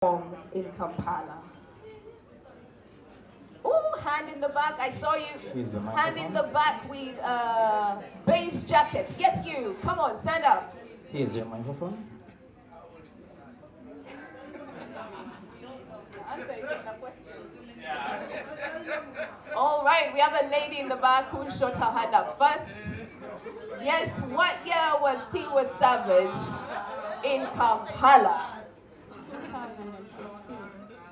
in Kampala. Oh, hand in the back. I saw you. Here's the Hand in microphone. the back with beige jacket. Yes, you. Come on, stand up. Here's your microphone. Answering the question. All right, we have a lady in the back who shot her hand up first. Yes, what year was Tiwa Savage in Kampala? 2015.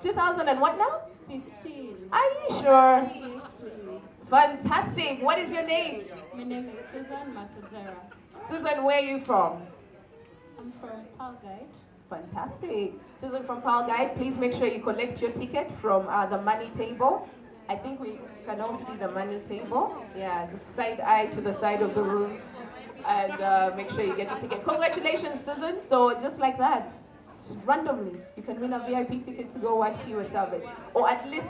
2000 and what now? 15. Are you sure? Yes, please. Fantastic. What is your name? My name is Susan Massege. Susan, where are you from? I'm from Palgate. Fantastic. Susan from Pearl Guide, please make sure you collect your ticket from the money table. I think we can all see the money table. Yeah, just side eye to the side of the room and make sure you get your ticket. Congratulations, Susan. So just like that, randomly, you can win a VIP ticket to go watch Tiwa Savage, or at least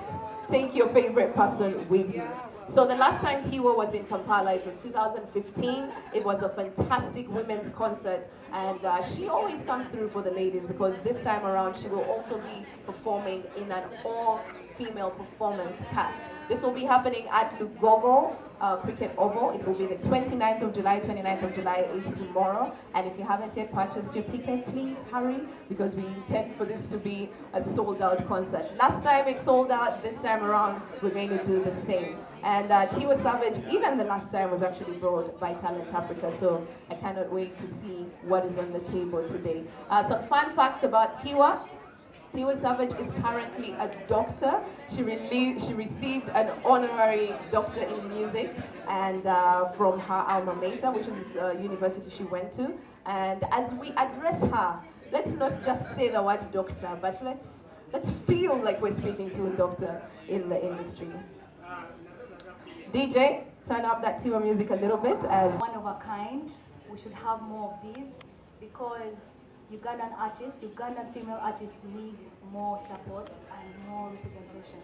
take your favorite person with you. So the last time Tiwa was in Kampala, it was 2015. It was a fantastic women's concert, and she always comes through for the ladies, because this time around she will also be performing in an all-female performance cast. This will be happening at Lugogo Cricket Oval. It will be the 29th of July. 29th of July is tomorrow. And if you haven't yet purchased your ticket, please hurry, because we intend for this to be a sold-out concert. Last time it sold out. This time around, we're going to do the same. And Tiwa Savage, even the last time, was actually brought by Talent Africa. So I cannot wait to see what is on the table today. Some fun facts about Tiwa. Tiwa Savage is currently a doctor. She received an honorary doctor in music and from her alma mater, which is university she went to. And as we address her, let's not just say the word doctor, but let's feel like we're speaking to a doctor in the industry. DJ, turn up that Tiwa music a little bit as one of a kind. We should have more of these, because Ugandan female artists need more support and more representation.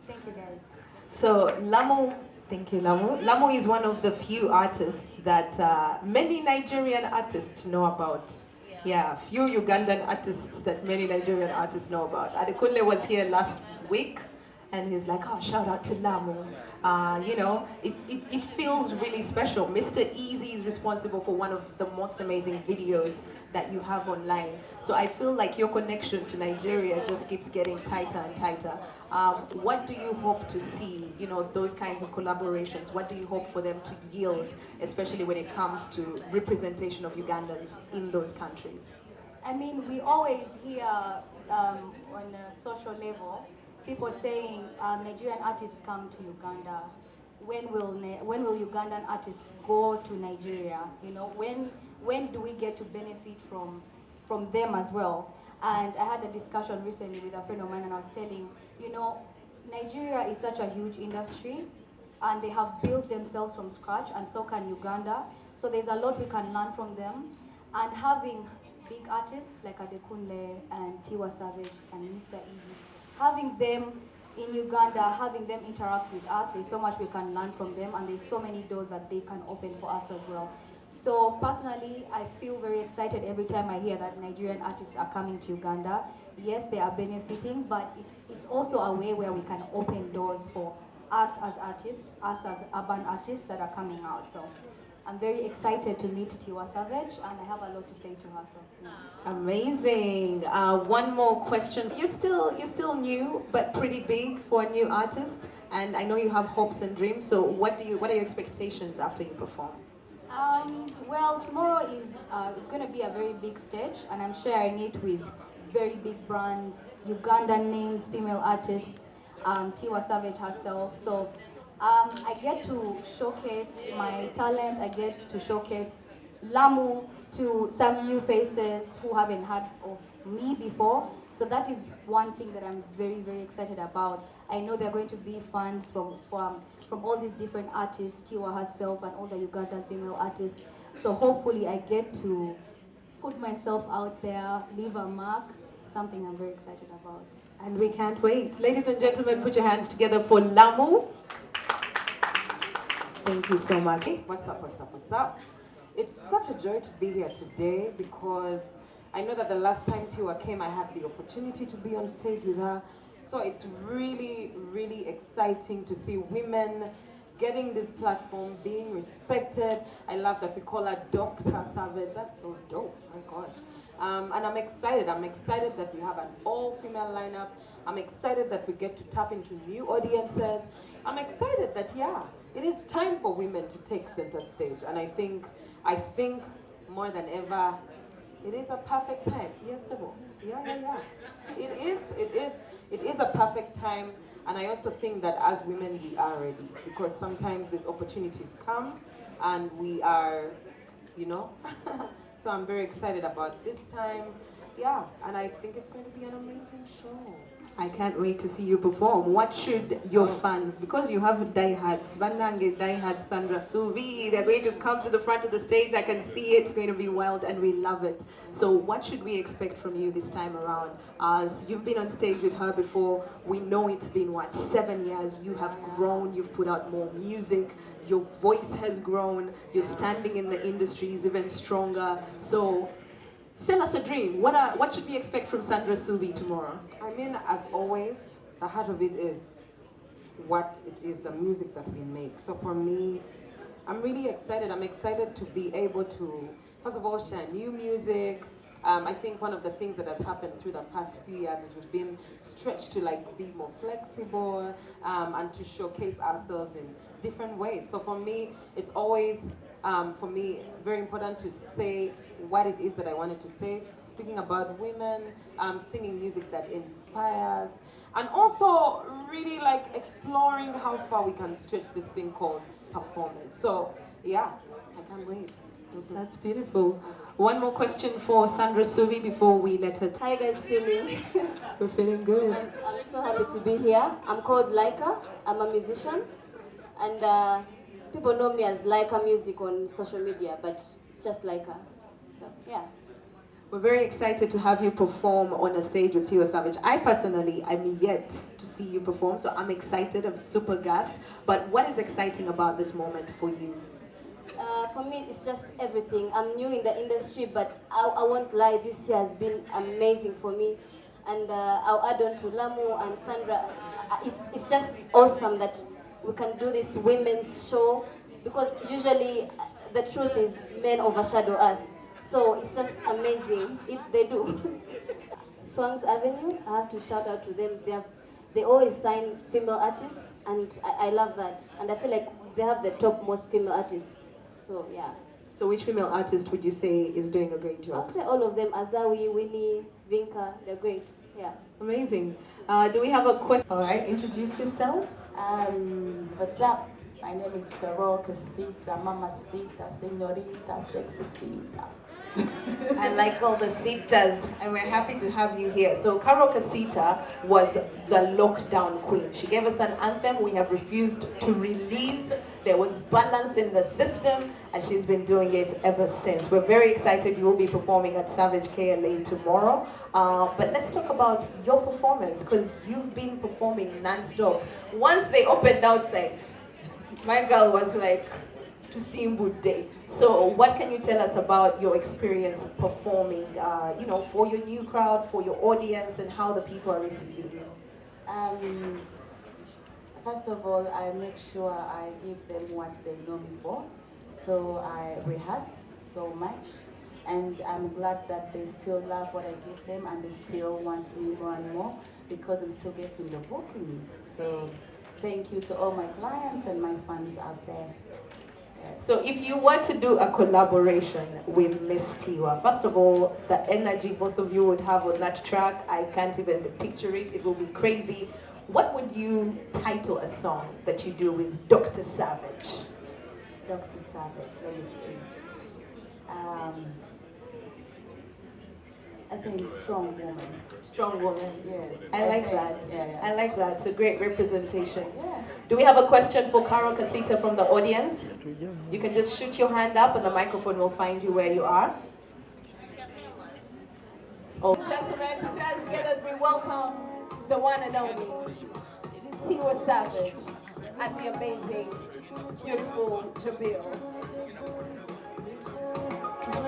Thank you, guys. So Lamu, thank you, Lamu. Lamu is one of the few artists that many Nigerian artists know about. Yeah, few Ugandan artists that many Nigerian artists know about. Adekunle was here last week, and he's like, oh, shout out to Lamu. You know, it feels really special. Mr. Easy is responsible for one of the most amazing videos that you have online. So I feel like your connection to Nigeria just keeps getting tighter and tighter. What do you hope to see, you know, those kinds of collaborations? What do you hope for them to yield, especially when it comes to representation of Ugandans in those countries? I mean, we always hear on a social level people saying Nigerian artists come to Uganda. When will Ugandan artists go to Nigeria? You know, when do we get to benefit from them as well? And I had a discussion recently with a friend of mine, and I was telling, you know, Nigeria is such a huge industry, and they have built themselves from scratch, and so can Uganda. So there's a lot we can learn from them, and having big artists like Adekunle and Tiwa Savage and Mr. Easy, having them in Uganda, having them interact with us, there's so much we can learn from them, and there's so many doors that they can open for us as well. So personally, I feel very excited every time I hear that Nigerian artists are coming to Uganda. Yes, they are benefiting, but it's also a way where we can open doors for us as artists, us as urban artists that are coming out. So I'm very excited to meet Tiwa Savage, and I have a lot to say to her. So, yeah. Amazing. One more question. You're still new, but pretty big for a new artist, and I know you have hopes and dreams. So what are your expectations after you perform? Well, tomorrow is it's going to be a very big stage, and I'm sharing it with very big brands, Ugandan names, female artists, Tiwa Savage herself. So I get to showcase my talent. I get to showcase Lamu to some new faces who haven't heard of me before. So that is one thing that I'm very, very excited about. I know there are going to be fans from all these different artists, Tiwa herself and all the Ugandan female artists. So hopefully I get to put myself out there, leave a mark, something I'm very excited about. And we can't wait. Ladies and gentlemen, put your hands together for Lamu. Thank you so much. What's up? It's such a joy to be here today, because I know that the last time Tiwa came, I had the opportunity to be on stage with her. So it's really, really exciting to see women getting this platform, being respected. I love that we call her Dr. Savage. That's so dope, my gosh. And I'm excited that we have an all-female lineup. I'm excited that we get to tap into new audiences. I'm excited that, yeah, it is time for women to take center stage. And I think more than ever, it is a perfect time. Yes, Sebo. Yeah. It is a perfect time. And I also think that as women, we are ready, because sometimes these opportunities come and we are, you know. So I'm very excited about this time. Yeah, and I think it's going to be an amazing show. I can't wait to see you perform. What should your fans, because you have diehards, Vanange, diehard Sandra Suvi, they're going to come to the front of the stage. I can see it's going to be wild and we love it. So what should we expect from you this time around? As you've been on stage with her before, we know it's been, 7 years? You have grown, you've put out more music, your voice has grown, your standing in the industry is even stronger. So sell us a dream. What should we expect from Sandra Subi tomorrow? I mean, as always, the heart of it is what it is, the music that we make. So for me, I'm really excited. I'm excited to be able to, first of all, share new music. I think one of the things that has happened through the past few years is we've been stretched to be more flexible and to showcase ourselves in different ways. So for me, it's always, very important to say what it is that I wanted to say, speaking about women, singing music that inspires, and also really exploring how far we can stretch this thing called performance. So yeah, I can't wait. That's beautiful. One more question for Sandra Suvi before we let her. How you guys feeling? We're feeling good. I'm so happy to be here. I'm called Laika. I'm a musician, and people know me as Laika Music on social media, but it's just Laika. So yeah. We're very excited to have you perform on a stage with Tiwa Savage. I personally, I'm yet to see you perform, so I'm excited. I'm super gassed. But what is exciting about this moment for you? For me, it's just everything. I'm new in the industry, but I won't lie, this year has been amazing for me. And I'll add on to Lamu and Sandra. It's just awesome that we can do this women's show, because usually the truth is men overshadow us. So it's just amazing. They do. Swang's Avenue, I have to shout out to them. They always sign female artists, and I love that. And I feel like they have the top most female artists. So yeah. So which female artist would you say is doing a great job? I'll say all of them. Azawi, Winnie, Vinka, they're great. Yeah. Amazing. Do we have a question? All right, introduce yourself. What's up? My name is Carol Casita, Mamacita, Senorita, Sexicita. I like all the citas, and we're happy to have you here. So Carol Casita was the lockdown queen. She gave us an anthem we have refused to release. There was balance in the system, and she's been doing it ever since. We're very excited you will be performing at Savage KLA tomorrow. But let's talk about your performance, because you've been performing non-stop. Once they opened outside, my girl was like, to Simbu Day. So what can you tell us about your experience performing, for your new crowd, for your audience, and how the people are receiving you? First of all, I make sure I give them what they know before. So I rehearse so much, and I'm glad that they still love what I give them, and they still want me more and more, because I'm still getting the bookings. So thank you to all my clients and my fans out there. So if you were to do a collaboration with Miss Tiwa, first of all, the energy both of you would have on that track, I can't even picture it. It will be crazy. What would you title a song that you do with Dr. Savage? Dr. Savage, let me see. I think Strong Woman. Strong Woman. Yes. I like that. Yeah. I like that. It's a great representation. Yeah. Do we have a question for Carol Casita from the audience? You can just shoot your hand up and the microphone will find you where you are. Oh. Gentlemen, put your hands together as we welcome the one and only Tiwa Savage and the amazing, beautiful Jamil.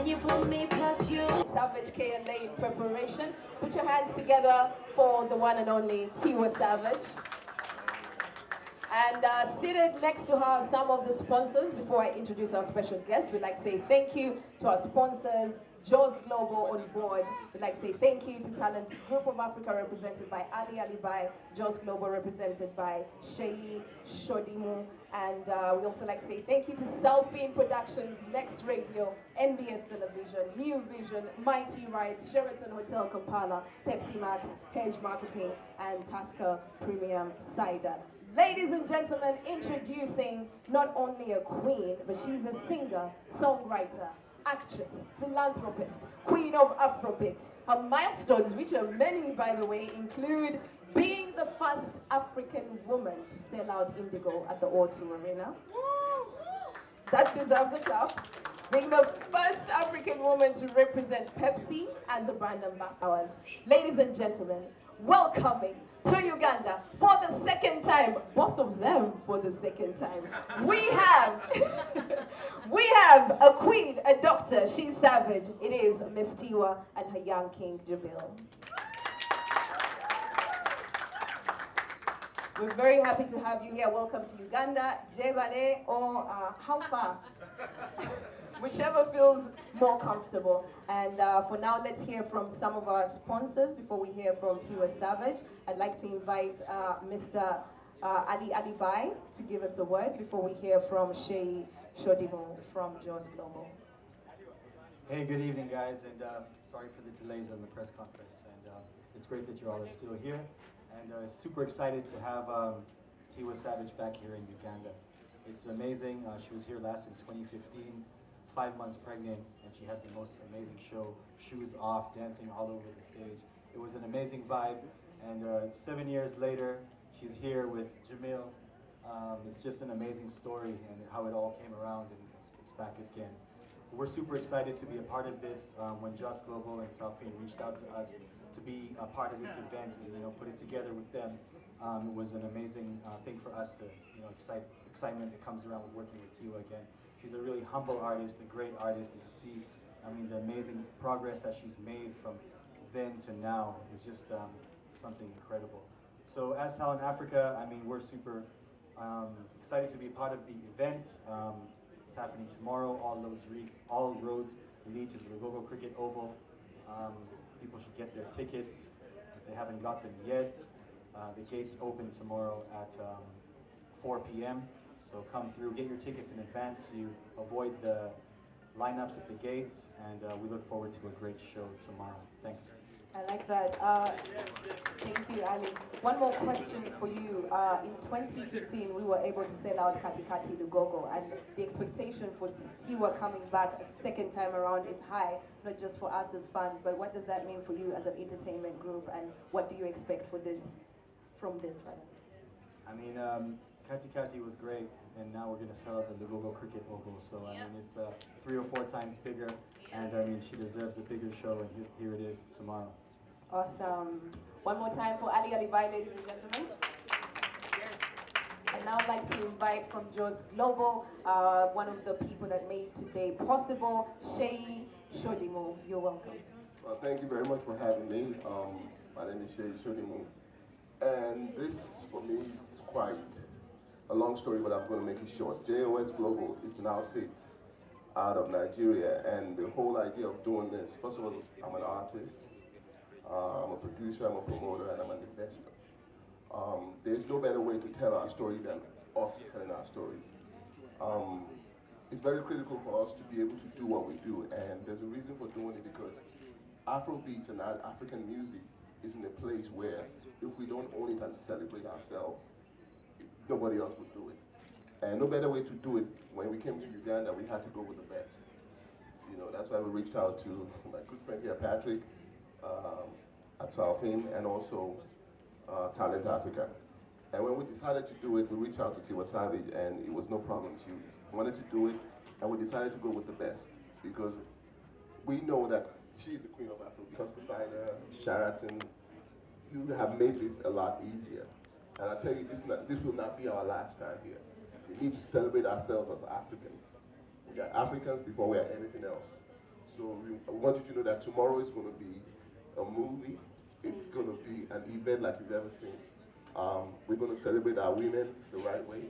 when you put me plus you. Savage KLA in preparation. Put your hands together for the one and only Tiwa Savage. And seated next to her are some of the sponsors. Before I introduce our special guests, we'd like to say thank you to our sponsors, Jaws Global on board. We'd like to say thank you to Talent Group of Africa represented by Ali Alibai, Jaws Global represented by Sheyi Shodimu. And we'd also like to say thank you to Selfie Productions, Next Radio, NBS Television, New Vision, Mighty Rights, Sheraton Hotel Kampala, Pepsi Max, Hedge Marketing, and Tasker Premium Cider. Ladies and gentlemen, introducing not only a queen, but she's a singer, songwriter, actress, philanthropist, queen of Afrobeats. Her milestones, which are many by the way, include being the first African woman to sell out Indigo at the O2 Arena. That deserves a clap. Being the first African woman to represent Pepsi as a brand ambassador. Ladies and gentlemen, welcoming to Uganda for the second time, both of them for the second time. We have a queen, a doctor, she's savage. It is Miss Tiwa and her young king, Jabil. We're very happy to have you here. Welcome to Uganda, Jebale, or how far? Whichever feels more comfortable. And for now, let's hear from some of our sponsors before we hear from Tiwa Savage. I'd like to invite Mr. Ali Alibai to give us a word before we hear from Sheyi Shodimu from Jaws Global. Hey, good evening, guys, and sorry for the delays on the press conference. And it's great that you all are still here, and super excited to have Tiwa Savage back here in Uganda. It's amazing. She was here last in 2015. 5 months pregnant, and she had the most amazing show, shoes off, dancing all over the stage. It was an amazing vibe, and 7 years later, she's here with Jamil. It's just an amazing story and how it all came around, and it's back again. We're super excited to be a part of this. When Just Global and Selfie reached out to us to be a part of this event and put it together with them, it was an amazing thing for us to, excitement that comes around with working with Tiwa again. She's a really humble artist, a great artist, and to see, the amazing progress that she's made from then to now is just something incredible. So as Talent Africa, we're super excited to be part of the event. It's happening tomorrow. All roads lead to the Lugogo Cricket Oval. People should get their tickets if they haven't got them yet. The gates open tomorrow at 4 p.m. So come through, get your tickets in advance so you avoid the lineups at the gates, and we look forward to a great show tomorrow. Thanks. I like that. Thank you, Ali. One more question for you. In 2015, we were able to sell out Kati Kati Lugogo, and the expectation for Tiwa coming back a second time around is high, not just for us as fans, but what does that mean for you as an entertainment group, and what do you expect for this, from this, rather? Kati Kati was great, and now we're going to sell out the Lugogo Cricket Oval, so it's 3 or 4 times bigger, and she deserves a bigger show, and here it is tomorrow. Awesome. One more time for Ali Alibai, ladies and gentlemen. And now I'd like to invite from Jaws Global, one of the people that made today possible, Sheyi Shodimu. You're welcome. Well, thank you very much for having me. My name is Sheyi Shodimu, and this for me is quite a long story, but I'm going to make it short. JOS Global is an outfit out of Nigeria, and the whole idea of doing this, first of all, I'm an artist, I'm a producer, I'm a promoter, and I'm an investor. There's no better way to tell our story than us telling our stories. It's very critical for us to be able to do what we do, and there's a reason for doing it, because Afrobeats and African music is in a place where if we don't own it and celebrate ourselves, nobody else would do it. And no better way to do it. When we came to Uganda, we had to go with the best. That's why we reached out to my good friend here, Patrick, at Southend, and also Talent Africa. And when we decided to do it, we reached out to Tiwa Savage, and it was no problem. She wanted to do it, and we decided to go with the best, because we know that she's the queen of Afro. Because beside her, Sheraton, you have made this a lot easier. And I tell you, this will not be our last time here. We need to celebrate ourselves as Africans. We are Africans before we are anything else. So we want you to know that tomorrow is going to be a movie. It's going to be an event like you've never seen. We're going to celebrate our women the right way.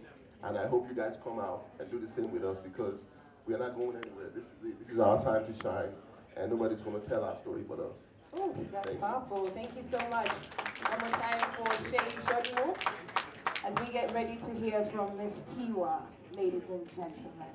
And I hope you guys come out and do the same with us, because we are not going anywhere. This is it. This is our time to shine. And nobody's going to tell our story but us. Ooh, that's powerful. Thank you so much. One more time for Shay Shodimu, as we get ready to hear from Miss Tiwa, ladies and gentlemen.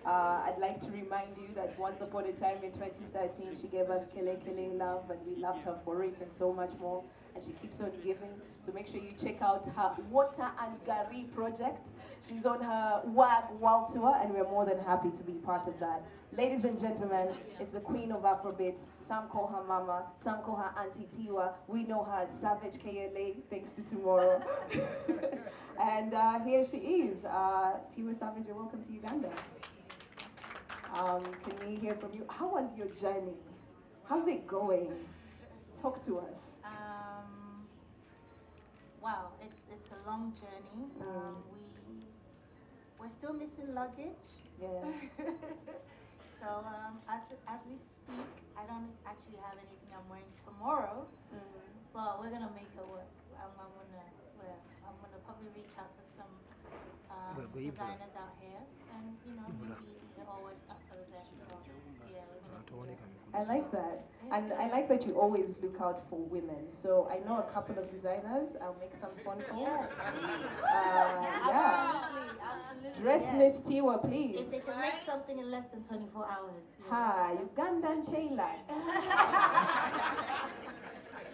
I'd like to remind you that once upon a time in 2013, she gave us Kele Kele Love, and we loved her for it and so much more. And she keeps on giving. So make sure you check out her Water and Gari project. She's on her WAG World Tour, and we're more than happy to be part of that. Ladies and gentlemen, it's the queen of Afrobeats. Some call her Mama, some call her Auntie Tiwa. We know her as Savage KLA, thanks to Tomorrow. And here she is. Tiwa Savage, you're welcome to Uganda. Can we hear from you? How was your journey? How's it going? Talk to us. Wow, it's a long journey. We're still missing luggage. Yeah. So as we speak, I don't actually have anything I'm wearing tomorrow, but we're gonna make it work. I'm gonna probably reach out to some designers out here, and maybe it all works out for the best. So, yeah, we're gonna do it. I like that. And I like that you always look out for women. So I know a couple of designers. I'll make some phone calls. Yes. Yeah. Absolutely. Dress Yes. Miss Tiwa, please. If they can make something in less than 24 hours. Yes. Ha, Ugandan tailor.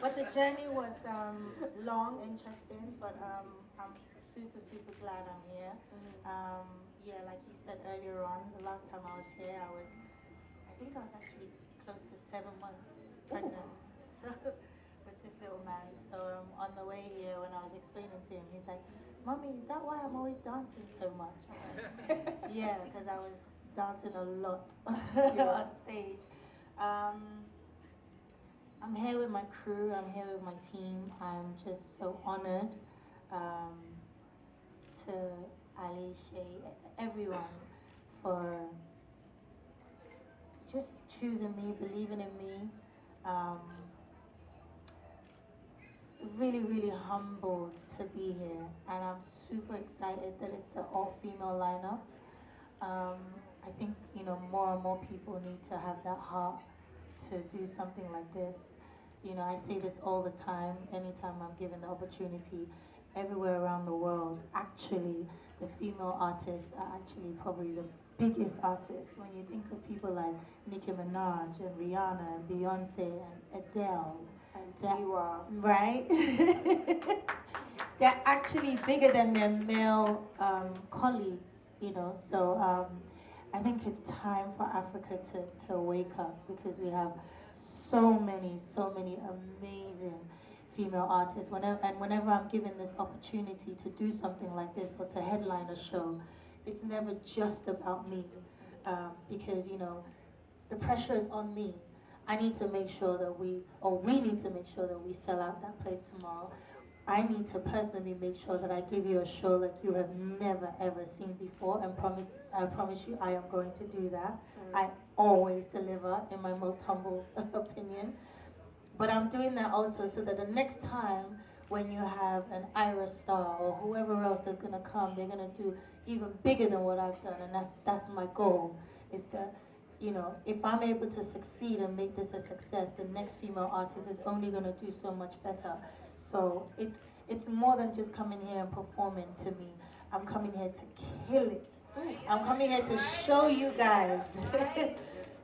But the journey was long, interesting, but I'm super glad I'm here. Yeah, like you said earlier on, the last time I was here, I think I was actually close to 7 months pregnant. So with this little man. So on the way here, when I was explaining to him, he's like, "Mommy, is that why I'm always dancing so much?" I'm like, yeah, because I was dancing a lot on stage. I'm here with my crew, I'm here with my team. I'm just so honored to Ali, Shay, everyone for just choosing me, believing in me. Really humbled to be here, and I'm super excited that it's an all-female lineup. I think more and more people need to have that heart to do something like this. I say this all the time, anytime I'm given the opportunity, everywhere around the world. Actually, the female artists are actually probably the biggest artists. When you think of people like Nicki Minaj and Rihanna and Beyonce and Adele And Tiwa. right? They're actually bigger than their male colleagues, So I think it's time for Africa to wake up, because we have so many amazing female artists. Whenever I'm given this opportunity to do something like this or to headline a show, it's never just about me, because the pressure is on me. I need to make sure that we need to make sure that we sell out that place tomorrow. I need to personally make sure that I give you a show like you have never ever seen before, and I promise you I am going to do that. I always deliver, in my most humble opinion. But I'm doing that also so that the next time when you have an Ira Star or whoever else that's gonna come, they're gonna do even bigger than what I've done, and that's my goal. Is that if I'm able to succeed and make this a success, the next female artist is only gonna do so much better. So it's more than just coming here and performing to me. I'm coming here to kill it. I'm coming here to show you guys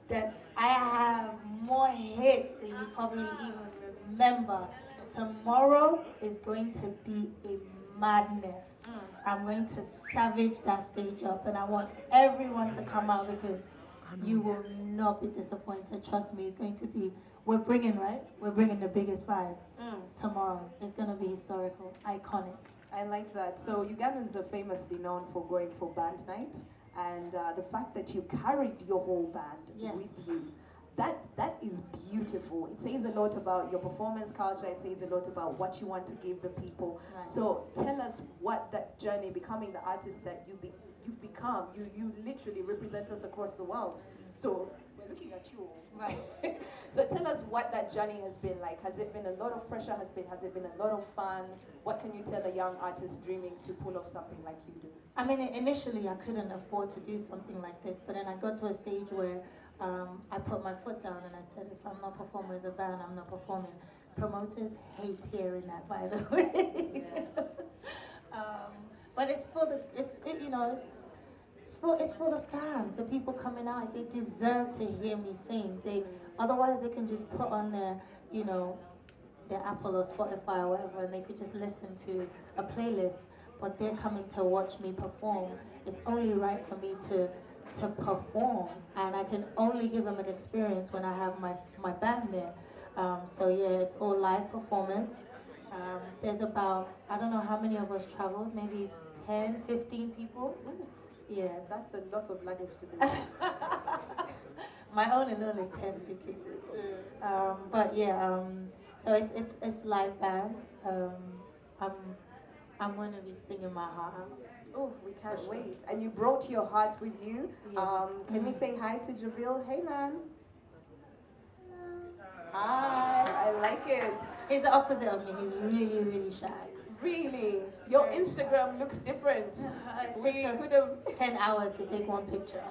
that I have more hits than you probably even remember. Tomorrow is going to be a madness. I'm going to savage that stage up, and I want everyone to come out, because you will not be disappointed. Trust me, it's going to be, we're bringing the biggest five tomorrow. It's going to be historical, iconic. I like that. So Ugandans are famously known for going for band night, and the fact that you carried your whole band with you, that is beautiful. It says a lot about your performance culture. It says a lot about what you want to give the people. Right. So tell us what that journey, becoming the artist that you've become. You literally represent us across the world. So we're we're looking at you. Right. So tell us what that journey has been like. Has it been a lot of pressure? Has it been a lot of fun? What can you tell a young artist dreaming to pull off something like you do? I mean, initially I couldn't afford to do something like this, but then I got to a stage where I put my foot down and I said, if I'm not performing with the band, I'm not performing. Promoters hate hearing that, by the way. But it's for the, it's for the fans, the people coming out. They deserve to hear me sing. Otherwise they can just put on their, their Apple or Spotify or whatever, and they could just listen to a playlist. But they're coming to watch me perform. It's only right for me to perform, and I can only give them an experience when I have my band there. So yeah, it's all live performance. There's about, I don't know how many of us traveled, maybe 10, 15 people. Yeah, that's a lot of luggage to do. My own alone is 10 suitcases. But yeah, so it's live band. I'm going to be singing my heart out. Oh, we can't wait. And you brought your heart with you. Yes. Can we say hi to Jabil? Hey, man. Hi. I like it. He's the opposite of me. He's really, really shy. Really? Your Instagram looks different. It takes us 10 hours to take one picture.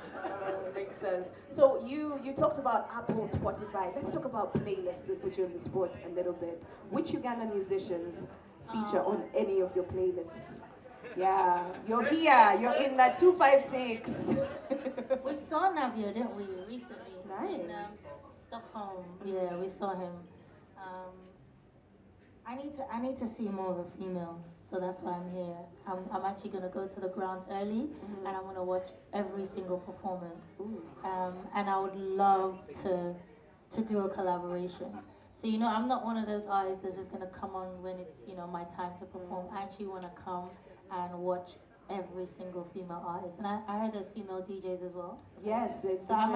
Makes sense. So you talked about Apple, Spotify. Let's talk about playlists to put you on the spot a little bit. Which Ugandan musicians feature on any of your playlists? Yeah, you're here. You're in that 256. We saw Navio, didn't we, recently? Nice. In Stockholm. Yeah, we saw him. I need to see more of the females, so that's why I'm here. I'm actually going to go to the grounds early, and I'm going to watch every single performance. And I would love to do a collaboration. So, I'm not one of those artists that's just going to come on when it's, my time to perform. I actually want to come and watch every single female artist. And I heard there's female DJs as well. Yes, it's so I'm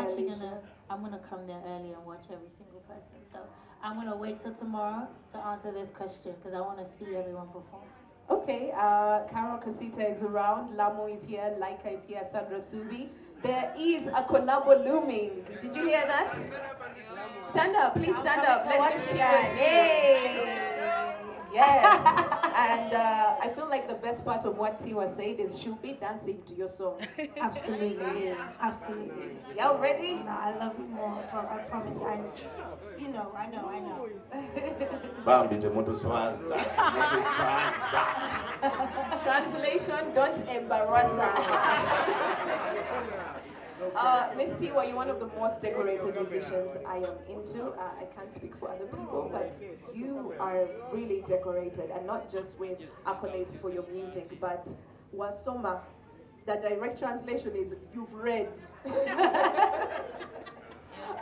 gonna come there early and watch every single person. So I'm gonna wait till tomorrow to answer this question because I want to see everyone perform. Okay, Carol Casita is around, Lamu is here, Laika is here, Sandra Subi. There is a collabo looming. Did you hear that? Stand up, please stand up. Let's watch you guys. Yay! Yes. And I feel like the best part of what Tiwa said is she'll be dancing to your songs. Absolutely, absolutely. Y'all ready? No, I love you more. I promise you. I know. Translation: don't embarrass us. Miss Tiwa, you're one of the most decorated musicians I am into. I can't speak for other people, but you are really decorated, and not just with accolades for your music, but wasoma. The direct translation is you've read.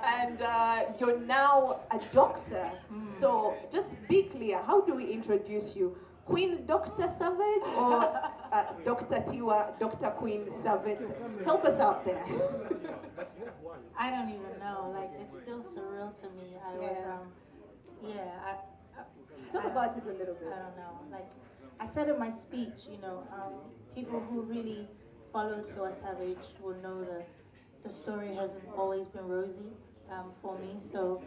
And you're now a doctor. So just be clear, how do we introduce you? Queen Dr. Savage or Dr. Tiwa, Dr. Queen Savage? Help us out there. I don't even know. Like, it's still surreal to me. Talk about it a little bit. I don't know. Like, I said in my speech, people who really follow Tiwa Savage will know that the story hasn't always been rosy for me. So,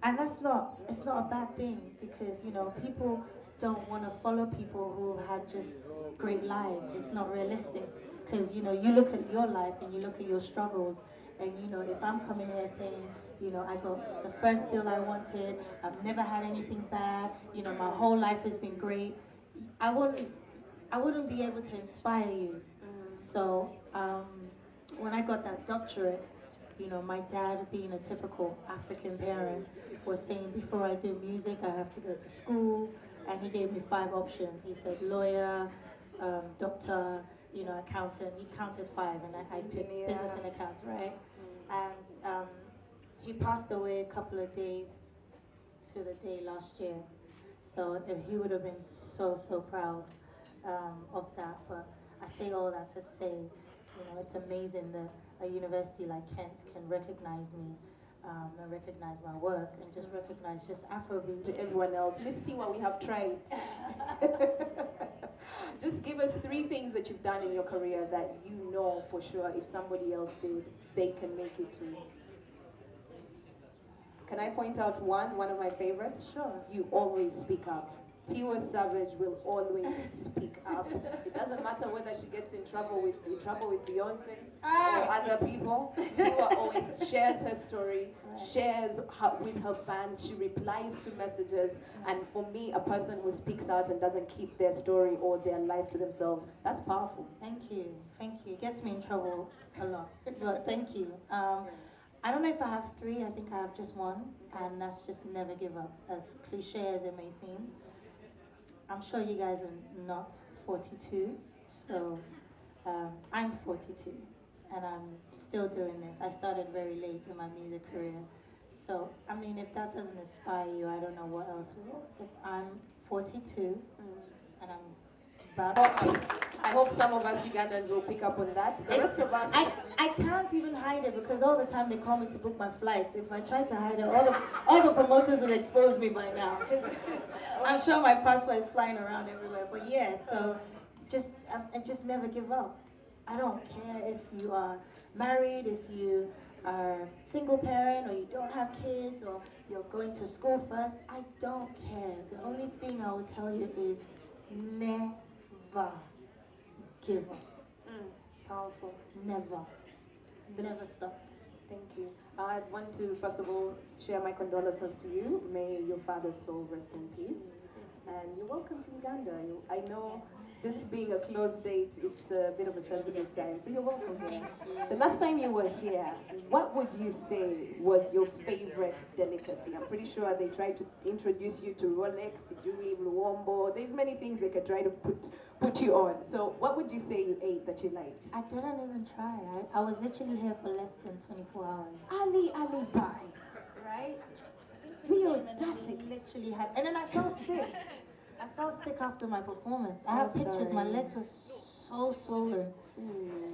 and it's not a bad thing because, people don't want to follow people who had just great lives. It's not realistic because you look at your life and you look at your struggles, and if I'm coming here saying I got the first deal I wanted, I've never had anything bad, my whole life has been great, I wouldn't be able to inspire you. So when I got that doctorate, my dad, being a typical African parent, was saying before I do music I have to go to school. And he gave me 5 options. He said lawyer, doctor, accountant. He counted 5, and I picked business and accounts, right? And he passed away a couple of days to the day last year. So he would have been so proud of that. But I say all that to say, it's amazing that a university like Kent can recognize me. And recognize my work and just recognize just Afrobeat. To everyone else, Miss Tiwa, we have tried. Just give us 3 things that you've done in your career that for sure if somebody else did, they can make it too. Can I point out one of my favorites? Sure. You always speak up. Tiwa Savage will always speak up. It doesn't matter whether she gets in trouble with Beyonce or other people. Tiwa always shares her story, shares with her fans. She replies to messages. And for me, a person who speaks out and doesn't keep their story or their life to themselves, that's powerful. Thank you. It gets me in trouble a lot, but thank you. I don't know if I have three. I think I have just one, and that's just never give up. As cliche as it may seem. I'm sure you guys are not 42, so I'm 42, and I'm still doing this. I started very late in my music career, so I mean, if that doesn't inspire you, I don't know what else will. If I'm 42, and I'm I hope some of us Ugandans will pick up on that. The rest of us... I can't even hide it because all the time they call me to book my flights. If I try to hide it, all the promoters will expose me by now. I'm sure my passport is flying around everywhere. But yeah, so just never give up. I don't care if you are married, if you are single parent, or you don't have kids, or you're going to school first. I don't care. The only thing I will tell you is never give up. Powerful. Never stop. Thank you. I want to, first of all, share my condolences to you. May your father's soul rest in peace. And you're welcome to Uganda. I know this being a closed date, it's a bit of a sensitive time, so you're welcome here. The last time you were here, what would you say was your favorite delicacy? I'm pretty sure they tried to introduce you to Rolex, Sijui, Luombo. There's many things they could try to put you on. So what would you say you ate that you liked? I didn't even try. I was literally here for less than 24 hours. Ali Bai. Right? The audacity. Literally had, and then I felt sick. I felt sick after my performance. I have pictures. My legs were so swollen.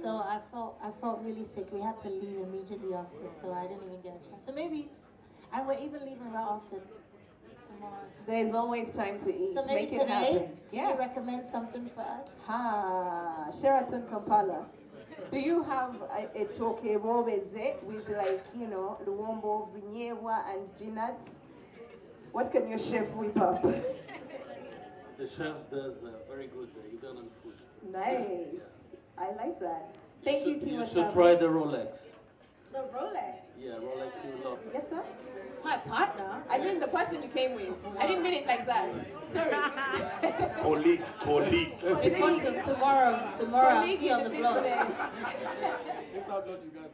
So I felt really sick. We had to leave immediately after, so I didn't even get a chance. So maybe, and we're even leaving right after tomorrow. There's always time to eat. So maybe Make it today, happen. can you recommend something for us? Sheraton Kampala. Do you have a toke bobeze with, like, you know, luombo, vinyewa, and ginuts? What can your chef whip up? The chef does very good Ugandan food. Nice. I like that. Thank you, Tiwa. You should try the Rolex. The Rolex? Yeah, Rolex you love. Yes, sir? My partner? I mean the person you came with. I didn't mean it like that. Sorry. Colleague. Tomorrow I'll see you on the block. It's not Uganda.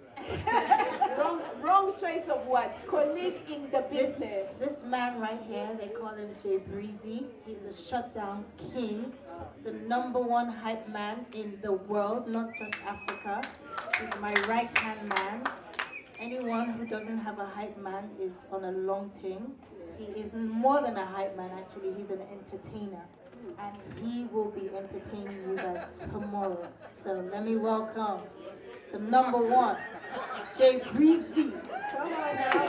Wrong choice of what? Colleague in the business. This man right here, they call him Jay Breezy. He's the shutdown king, the #1 hype man in the world, not just Africa. He's my right-hand man. Anyone who doesn't have a hype man is on a long thing. He is more than a hype man, actually. He's an entertainer. And he will be entertaining you guys tomorrow. So let me welcome the #1, Jay Breezy. Come on now,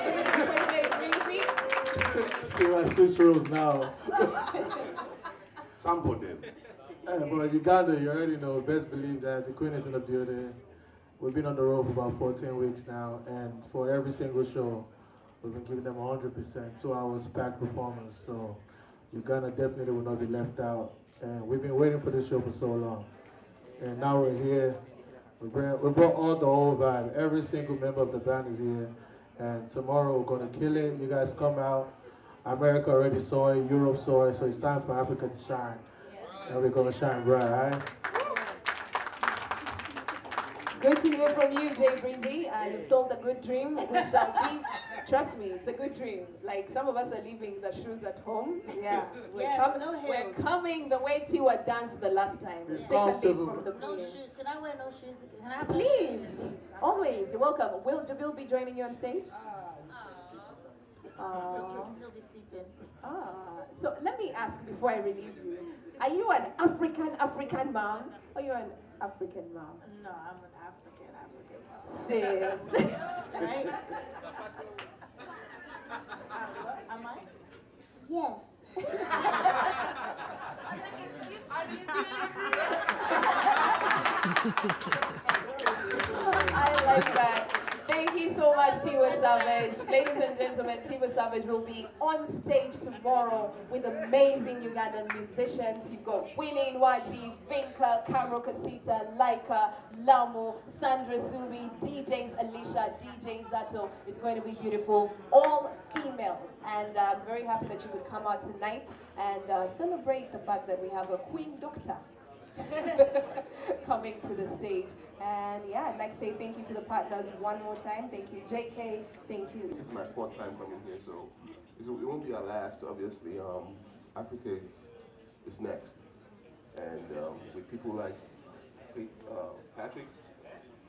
Jay Breezy. See, I switch roles now. Sample them. Hey, but Uganda, you already know, best believe that the Queen is in the building. We've been on the road for about 14 weeks now, and for every single show, we've been giving them 100%, 2 hours packed performance. So Uganda definitely will not be left out. And we've been waiting for this show for so long. And now we're here. We brought all the whole vibe. Every single member of the band is here. And tomorrow we're gonna kill it. You guys come out. America already saw it, Europe saw it, so it's time for Africa to shine. And we're gonna shine bright, all right? Good to hear from you, Jay Breezy. You've sold a good dream. We shall be. Trust me, it's a good dream. Like, some of us are leaving the shoes at home. Yeah. We're coming the way Tiwa danced the last time. Let's take a lead from the No queen. shoes. Can I wear no shoes? Can I have Please. Always. You're welcome. Will Jabil be joining you on stage? He'll be sleeping. So let me ask before I release you. Are you an African mom? Or you're an African mom? No, I'm an African mom. Sis. Right? What am I? Yes. I like that. Thank you. you so much, Tiwa Savage. Ladies and gentlemen, Tiwa Savage will be on stage tomorrow with amazing Ugandan musicians. You've got Winnie Nwaji, Vinka, Karo Kasita, Laika, Lamu, Sandra Subi, DJs Alicia, DJ Zato. It's going to be beautiful. All female. And I'm very happy that you could come out tonight and celebrate the fact that we have a Queen Doctor coming to the stage. And yeah, I'd like to say thank you to the partners one more time. Thank you, JK. Thank you. It's my fourth time coming here, so it won't be our last. Obviously, Africa is next, and with people like Patrick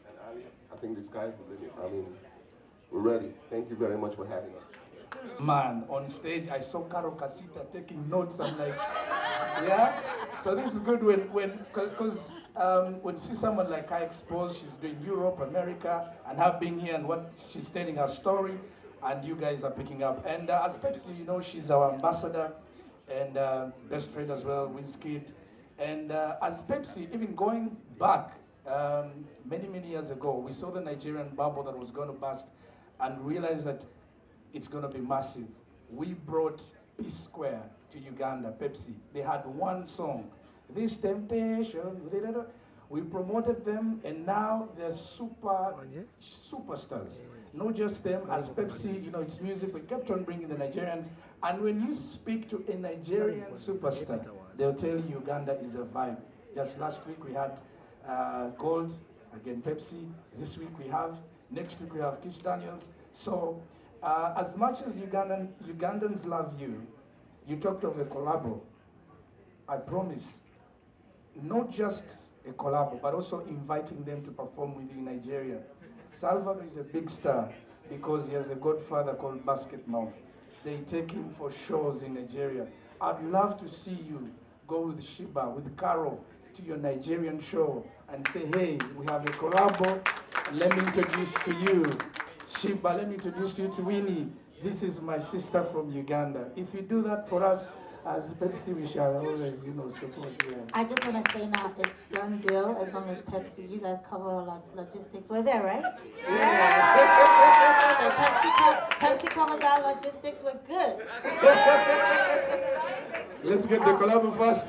and Ali, I think the sky's the limit. I mean, we're ready. Thank you very much for having us. Man, on stage, I saw Karo Kasita taking notes. I'm like, yeah. So this is good because when you see someone like her exposed, she's doing Europe, America, and her being here and what she's telling her story, and you guys are picking up. And as Pepsi, you know, she's our ambassador and best friend as well, Wizkid. And as Pepsi, even going back many years ago, we saw the Nigerian bubble that was going to burst and realized that it's going to be massive. We brought Peace Square to Uganda, Pepsi. They had one song, This Temptation. We promoted them, and now they're superstars. Not just them, as Pepsi, you know, it's music. We kept on bringing the Nigerians. And when you speak to a Nigerian superstar, they'll tell you Uganda is a vibe. Just last week we had Gold, again Pepsi. This week we have, next week we have Kiss Daniels. So, as much as Ugandans love you, you talked of a collabo. I promise, not just a collabo, but also inviting them to perform with you in Nigeria. Salvador is a big star because he has a godfather called Basket Mouth. They take him for shows in Nigeria. I'd love to see you go with Shiba, with Karo, to your Nigerian show and say, hey, we have a collabo. Let me introduce to you Shiba, let me introduce you to Winnie. This is my sister from Uganda. If you do that for us, as Pepsi, we shall always, you know, support you. I just want to say now, it's done deal as long as Pepsi, you guys cover all our logistics. We're there, right? Yeah. So Pepsi covers our logistics, we're good. Let's get the collabo first.